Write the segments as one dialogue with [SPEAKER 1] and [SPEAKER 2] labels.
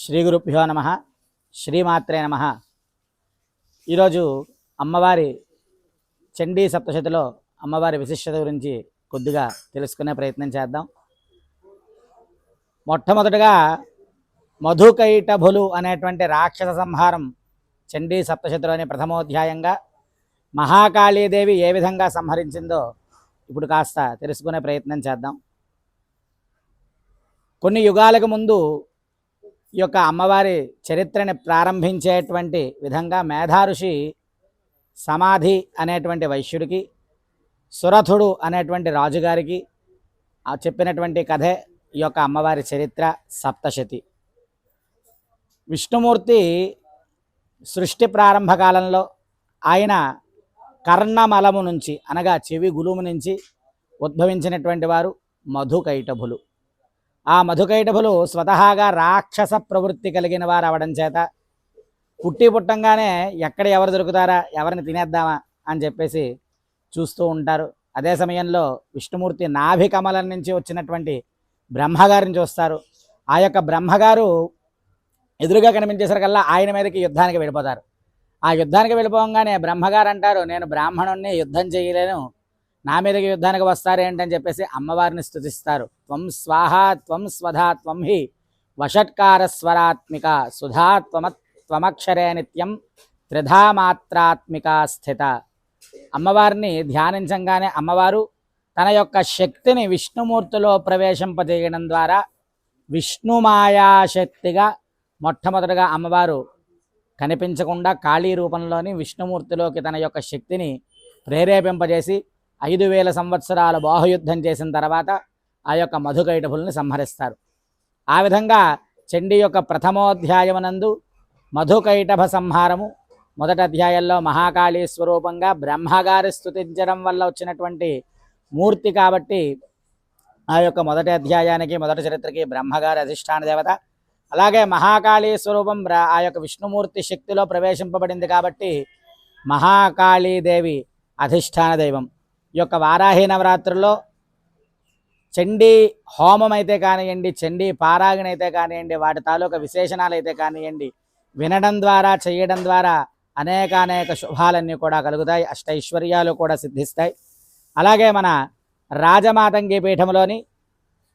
[SPEAKER 1] శ్రీ గురుభ్యో నమ. శ్రీమాత్రే నమ. ఈరోజు అమ్మవారి చండీ సప్తశతిలో అమ్మవారి విశిష్టత గురించి కొద్దిగా తెలుసుకునే ప్రయత్నం చేద్దాం. మొట్టమొదటగా మధుకైటభులు అనేటువంటి రాక్షస సంహారం చండీ సప్తశతిలోని ప్రథమోధ్యాయంగా మహాకాళీదేవి ఏ విధంగా సంహరించిందో ఇప్పుడు కాస్త తెలుసుకునే ప్రయత్నం చేద్దాం. కొన్ని యుగాలకు ముందు ఈ యొక్క అమ్మవారి చరిత్రని ప్రారంభించేటువంటి విధంగా మేధాఋషి సమాధి అనేటువంటి వైశ్యుడికి, సురథుడు అనేటువంటి రాజుగారికి చెప్పినటువంటి కథే ఈ యొక్క అమ్మవారి చరిత్ర సప్తశతి. విష్ణుమూర్తి సృష్టి ప్రారంభ కాలంలో ఆయన కర్ణమలము నుంచి అనగా చెవి గులుము నుంచి ఉద్భవించినటువంటి వారు మధుకైటభులు. ఆ మధుకైటభులు స్వతహాగా రాక్షస ప్రవృత్తి కలిగిన వారు అవడం చేత పుట్టి పుట్టంగానే ఎక్కడ ఎవరు దొరుకుతారా, ఎవరిని తినేద్దామా అని చెప్పేసి చూస్తూ ఉంటారు. అదే సమయంలో విష్ణుమూర్తి నాభి కమలం నుంచి వచ్చినటువంటి బ్రహ్మగారిని చూస్తారు. ఆ యొక్క బ్రహ్మగారు ఎదురుగా కనిపించేసరికల్లా ఆయన మీదకి యుద్ధానికి వెళ్ళిపోతారు. ఆ యుద్ధానికి వెళ్ళిపోగానే బ్రహ్మగారు అంటారు, నేను బ్రాహ్మణుణ్ణి, యుద్ధం చేయలేను, నా మీదకి యుద్ధానికి వస్తారేంటని చెప్పేసి అమ్మవారిని స్తుతిస్తారు. త్వం స్వాహ త్వం స్వధా త్వం హి వషట్కార స్వరాత్మిక సుధా త్వమక్షరే నిత్యం త్రిధా మాత్రాత్మిక స్థిత. అమ్మవారిని ధ్యానించంగానే అమ్మవారు తన యొక్క శక్తిని విష్ణుమూర్తిలో ప్రవేశింపజేయడం ద్వారా విష్ణుమాయాశక్తిగా మొట్టమొదటిగా అమ్మవారు కనిపించకుండా కాళీ రూపంలోని విష్ణుమూర్తిలోకి తన యొక్క శక్తిని ప్రేరేపింపజేసి 5000 సంవత్సరాల బాహుయుద్ధం చేసిన తర్వాత ఆ యొక్క మధుకైటభుల్ని సంహరిస్తారు. ఆ విధంగా చండీ యొక్క ప్రథమోధ్యాయమునందు మధుకైటభ సంహారము మొదటి అధ్యాయంలో మహాకాళీ స్వరూపంగా బ్రహ్మగారి స్తుతించడం వల్ల వచ్చినటువంటి మూర్తి కాబట్టి ఆ యొక్క మొదటి అధ్యాయానికి, మొదటి చరిత్రకి బ్రహ్మగారి అధిష్టాన దేవత. అలాగే మహాకాళీ స్వరూపం ఆ యొక్క విష్ణుమూర్తి శక్తిలో ప్రవేశింపబడింది కాబట్టి మహాకాళీదేవి అధిష్టాన దైవం. ఈ యొక్క వారాహి నవరాత్రుల్లో చండీ హోమం అయితే కానివ్వండి, చండీ పారాయణ అయితే కానివ్వండి, వాటి తాలూకా విశేషణాలు అయితే కానివ్వండి, వినడం ద్వారా, చేయడం ద్వారా అనేక శుభాలన్నీ కూడా కలుగుతాయి, అష్టైశ్వర్యాలు కూడా సిద్ధిస్తాయి. అలాగే మన రాజమాతంగి పీఠంలోని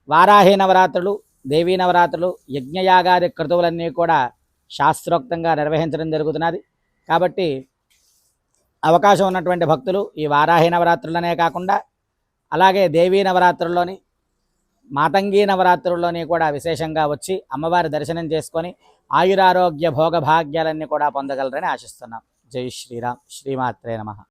[SPEAKER 1] వారాహి నవరాత్రులు, దేవీ నవరాత్రులు, యజ్ఞయాగాది క్రతువులన్నీ కూడా శాస్త్రోక్తంగా నిర్వహించడం జరుగుతున్నది. కాబట్టి అవకాశం ఉన్నటువంటి భక్తులు ఈ వారాహి నవరాత్రులనే కాకుండా అలాగే దేవీ నవరాత్రుల్లోని, మాతంగీ నవరాత్రుల్లోని కూడా విశేషంగా వచ్చి అమ్మవారి దర్శనం చేసుకొని ఆయురారోగ్య భోగభాగ్యాలన్నీ కూడా పొందగలరని ఆశిస్తున్నాం. జై శ్రీరామ్. శ్రీమాత్రే నమః.